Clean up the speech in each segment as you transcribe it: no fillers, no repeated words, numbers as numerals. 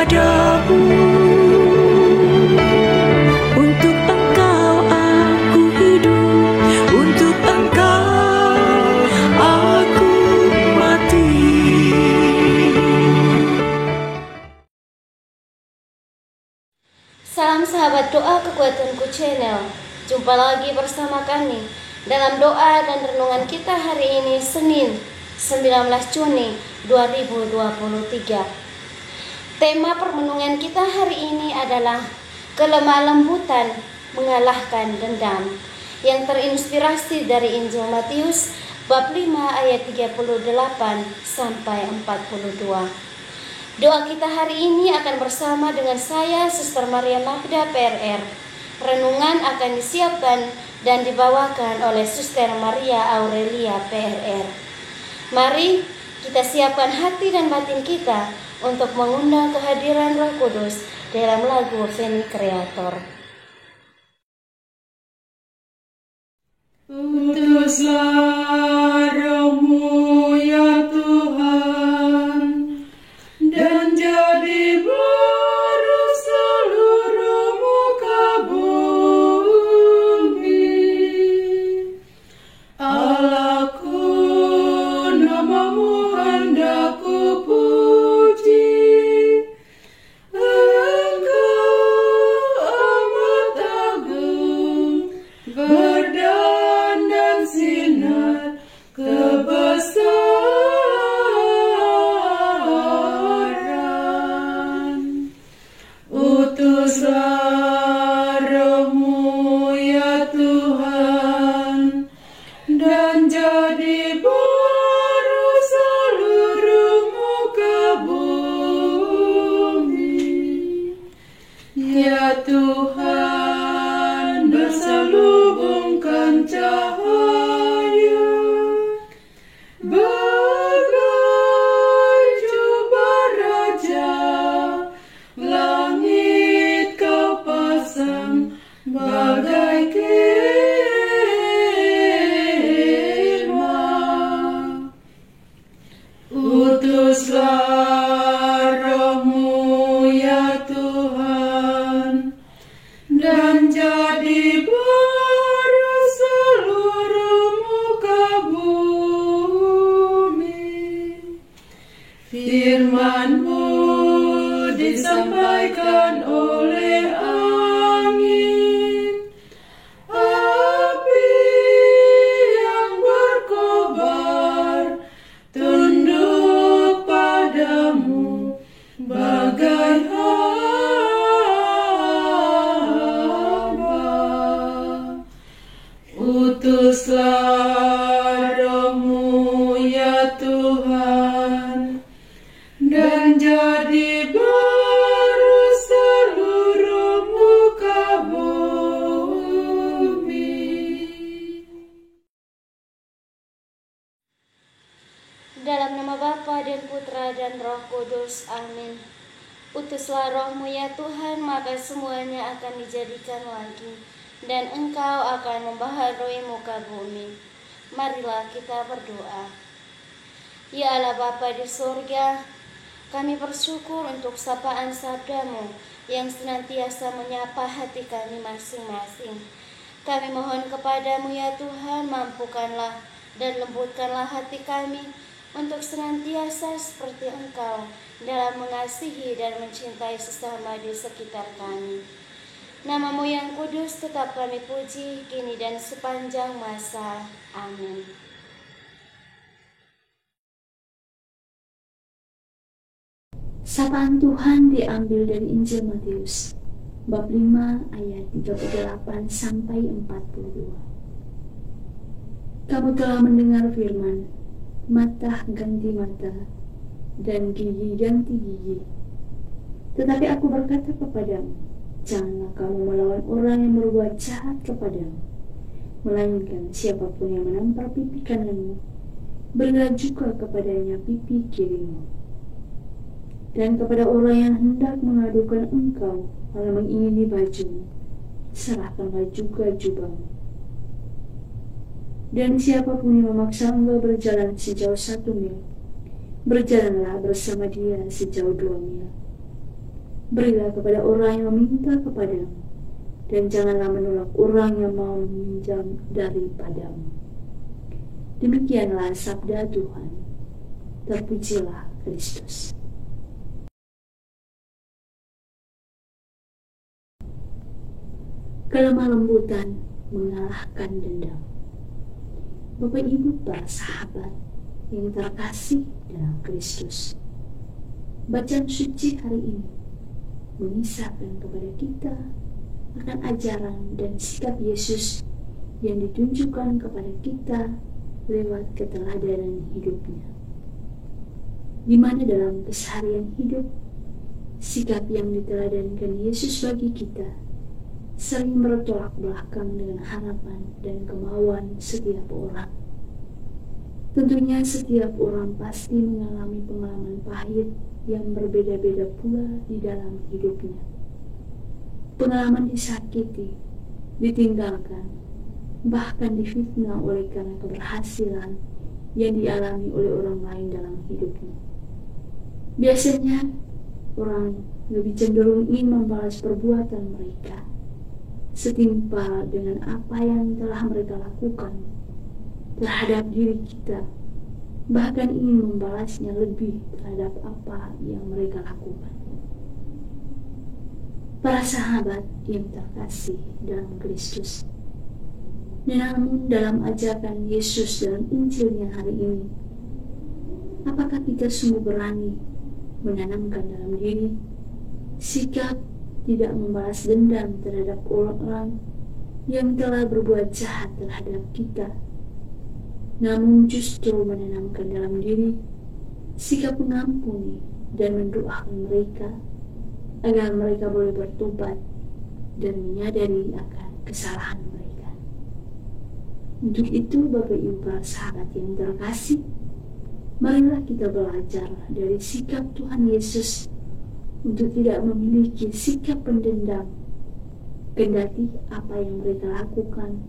kepadamu. Untuk Engkau aku hidup, untuk Engkau aku mati. Salam sahabat doa Kekuatanku Channel. Jumpa lagi bersama kami dalam doa dan renungan kita hari ini Senin 19 Juni 2023. Tema permenungan kita hari ini adalah kelemah lembutan mengalahkan dendam, yang terinspirasi dari Injil Matius bab 5 ayat 38 sampai 42. Doa kita hari ini akan bersama dengan saya, Suster Maria Magda PRR. Renungan akan disiapkan dan dibawakan oleh Suster Maria Aurelia PRR. Mari kita siapkan hati dan batin kita untuk mengundang kehadiran Roh Kudus dalam lagu Veni Creator. Utuslah Roh-Mu ya Tuhan, dan jadi baru seluruh muka bumi. Allahku, nama-Mu hendak ku puji. Engkau amat agung, berdandan sinar kebesaran. Utuslah Roh-Mu ya Tuhan, dan jadi baru seluruh muka bumi. Ya Tuhan, berselubungkan cahaya bagai jubah raja, langit Kau pasang bagai kemah. Utuslah Roh-Mu ya Tuhan, dan jadi baru seluruh muka bumi. Firman-Mu disampaikan oleh angin, api yang berkobar, tunduk padamu bagai hamba. Utuslah Roh-Mu ya Tuhan, dan jadi baru seluruh muka bumi. Dalam nama Bapa dan Putra dan Roh Kudus, amin. Utuslah Roh-Mu ya Tuhan, maka semuanya akan dijadikan lagi, dan Engkau akan membaharui muka bumi. Marilah kita berdoa. Ya Allah Bapa di surga, kami bersyukur untuk sapaan sabda-Mu yang senantiasa menyapa hati kami masing-masing. Kami mohon kepadamu ya Tuhan, mampukanlah dan lembutkanlah hati kami untuk senantiasa seperti Engkau dalam mengasihi dan mencintai sesama di sekitar kami. Nama-Mu yang kudus tetap kami puji, kini dan sepanjang masa. Amin. Sapaan Tuhan diambil dari Injil Matius bab 5 ayat 38 sampai 42. Kamu telah mendengar firman, mata ganti mata dan gigi ganti gigi. Tetapi aku berkata kepadamu, janganlah kamu melawan orang yang berbuat jahat kepadamu, melainkan siapapun yang menampar pipi kananmu, berilah juga kepadanya pipi kirimu. Dan kepada orang yang hendak mengadukan engkau malah mengingini bajumu, serahkanlah juga jubahmu. Dan siapapun yang memaksa engkau berjalan sejauh 1 mil, berjalanlah bersama dia sejauh 2 mil. Berilah kepada orang yang meminta kepadamu, dan janganlah menolak orang yang mau meminjam daripadamu. Demikianlah sabda Tuhan. Terpujilah Kristus. Kelemah lembutan mengalahkan dendam. Bapak Ibu para sahabat yang terkasih dalam Kristus, bacaan suci hari ini mengisahkan kepada kita akan ajaran dan sikap Yesus yang ditunjukkan kepada kita lewat keteladanan hidupnya, di mana dalam keseharian hidup, sikap yang diteladankan Yesus bagi kita sering bertolak belakang dengan harapan dan kemauan setiap orang. Tentunya setiap orang pasti mengalami pengalaman pahit yang berbeda-beda pula di dalam hidupnya. Pengalaman disakiti, ditinggalkan, bahkan difitnah oleh karena keberhasilan yang dialami oleh orang lain dalam hidupnya. Biasanya orang lebih cenderung ingin membalas perbuatan mereka setimpal dengan apa yang telah mereka lakukan terhadap diri kita, bahkan ingin membalasnya lebih terhadap apa yang mereka lakukan. Para sahabat yang terkasih dalam Kristus, namun dalam ajakan Yesus dalam Injilnya hari ini, apakah kita sungguh berani menanamkan dalam diri sikap tidak membalas dendam terhadap orang yang telah berbuat jahat terhadap kita, namun justru menanamkan dalam diri sikap mengampuni dan mendoakan mereka agar mereka boleh bertobat dan menyadari akan kesalahan mereka. Untuk itu, Bapak Ibu para sahabat yang terkasih, marilah kita belajar dari sikap Tuhan Yesus untuk tidak memiliki sikap pendendam, kendati apa yang mereka lakukan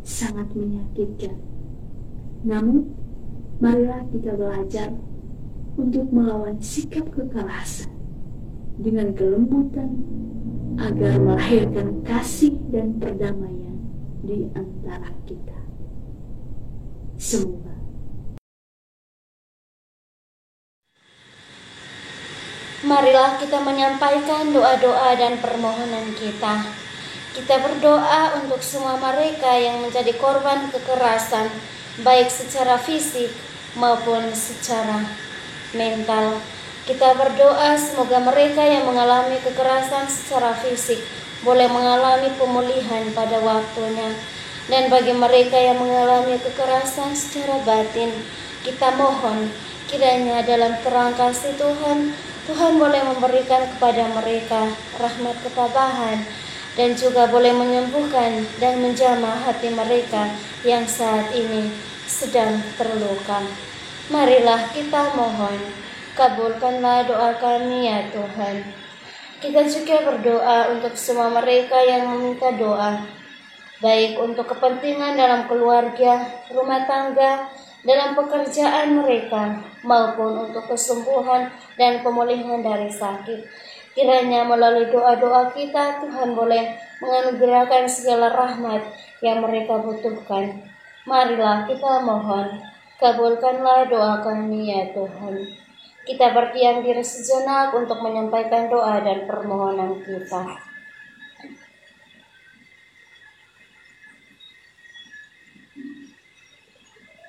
sangat menyakitkan. Namun, marilah kita belajar untuk melawan sikap kekerasan dengan kelembutan agar melahirkan kasih dan perdamaian di antara kita. Semoga marilah kita menyampaikan doa-doa dan permohonan kita. Kita berdoa untuk semua mereka yang menjadi korban kekerasan, baik secara fisik maupun secara mental. Kita berdoa semoga mereka yang mengalami kekerasan secara fisik boleh mengalami pemulihan pada waktunya. Dan bagi mereka yang mengalami kekerasan secara batin, kita mohon kiranya dalam terang kasih Tuhan boleh memberikan kepada mereka rahmat ketabahan dan juga boleh menyembuhkan dan menjamah hati mereka yang saat ini sedang terluka. Marilah kita mohon, kabulkanlah doa kami ya Tuhan. Kita juga berdoa untuk semua mereka yang meminta doa, baik untuk kepentingan dalam keluarga, rumah tangga, dalam pekerjaan mereka, maupun untuk kesembuhan dan pemulihan dari sakit. Kiranya melalui doa-doa kita, Tuhan boleh menganugerahkan segala rahmat yang mereka butuhkan. Marilah kita mohon, kabulkanlah doa kami ya Tuhan. Kita berdiam diri sejenak untuk menyampaikan doa dan permohonan kita.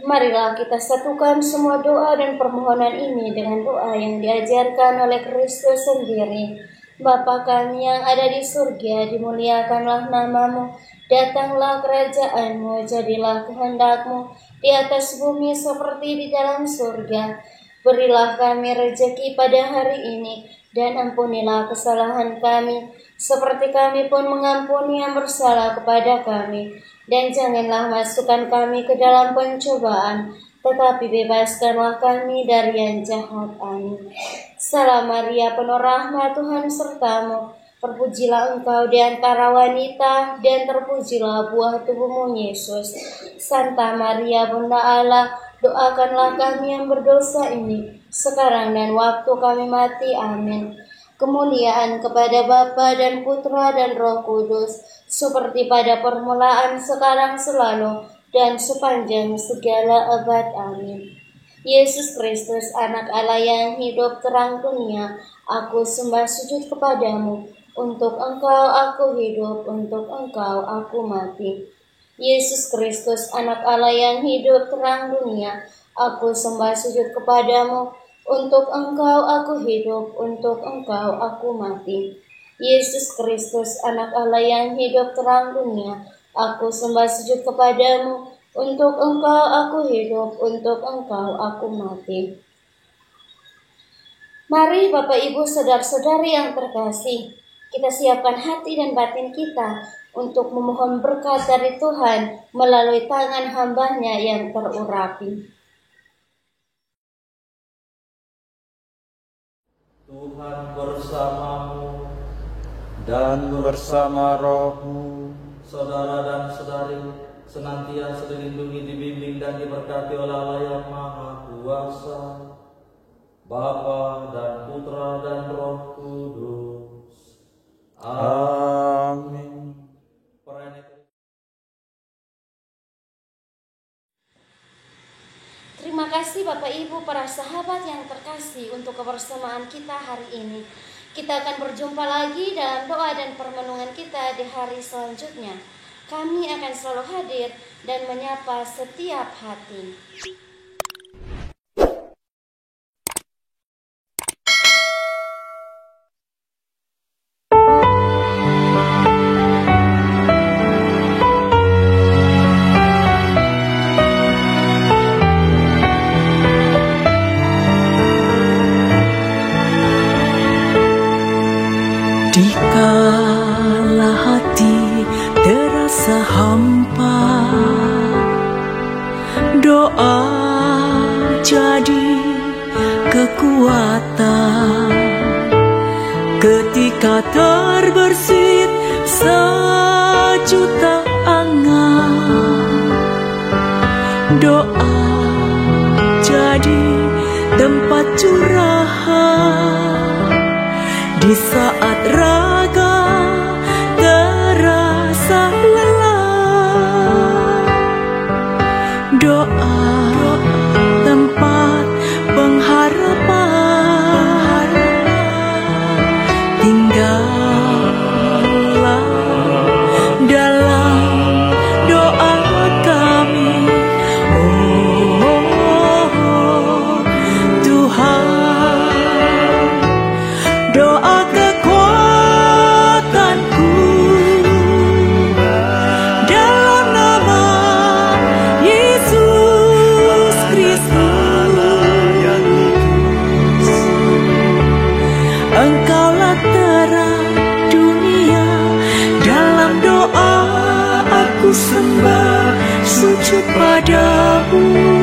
Marilah kita satukan semua doa dan permohonan ini dengan doa yang diajarkan oleh Kristus sendiri. Bapa kami yang ada di surga, dimuliakanlah namamu, datanglah kerajaanmu, jadilah kehendakmu di atas bumi seperti di dalam surga. Berilah kami rezeki pada hari ini, dan ampunilah kesalahan kami, seperti kami pun mengampuni yang bersalah kepada kami. Dan janganlah masukkan kami ke dalam pencobaan, tetapi bebaskanlah kami dari yang jahat. Amin. Salam Maria, penuh rahmat, Tuhan sertamu. Terpujilah engkau di antara wanita, dan terpujilah buah tubuhmu, Yesus. Santa Maria, Bunda Allah, doakanlah kami yang berdosa ini, sekarang dan waktu kami mati. Amin. kemuliaan kepada Bapa dan Putra dan Roh Kudus, seperti pada permulaan, sekarang, selalu, dan sepanjang segala abad. Amin. Yesus Kristus, anak Allah yang hidup terang dunia, aku sembah sujud kepadamu. Untuk Engkau aku hidup, untuk Engkau aku mati. Yesus Kristus, anak Allah yang hidup terang dunia, aku sembah sujud kepadamu. Untuk Engkau aku hidup, untuk Engkau aku mati. Yesus Kristus, anak Allah yang hidup terang dunia, aku sembah sujud kepadamu. Untuk Engkau aku hidup, untuk Engkau aku mati. Mari Bapak Ibu saudara-saudari yang terkasih, kita siapkan hati dan batin kita untuk memohon berkat dari Tuhan melalui tangan hamba-Nya yang terurapi. Tuhan bersamamu dan bersama rohmu. Saudara dan saudari, senantiasa dilindungi, dibimbing, dan diberkati oleh Allah yang Maha Kuasa, Bapa dan Putra dan Roh Kudus. Amin. Terima kasih Bapak Ibu para sahabat yang terkasih untuk kebersamaan kita hari ini. Kita akan berjumpa lagi dalam doa dan permenungan kita di hari selanjutnya. Kami akan selalu hadir dan menyapa setiap hati. Dikala hati terasa hampa, doa jadi kekuatan. Ketika terbersit sejuta angan, doa jadi tempat curahan. Di saat raga terasa lelah, doa tempat pengharapan. Tinggallah dalam doa kami, oh Tuhan. Doa kekuatanku dalam nama Yesus Kristus. Engkaulah terang dunia, dalam doa aku sembah sujud padamu.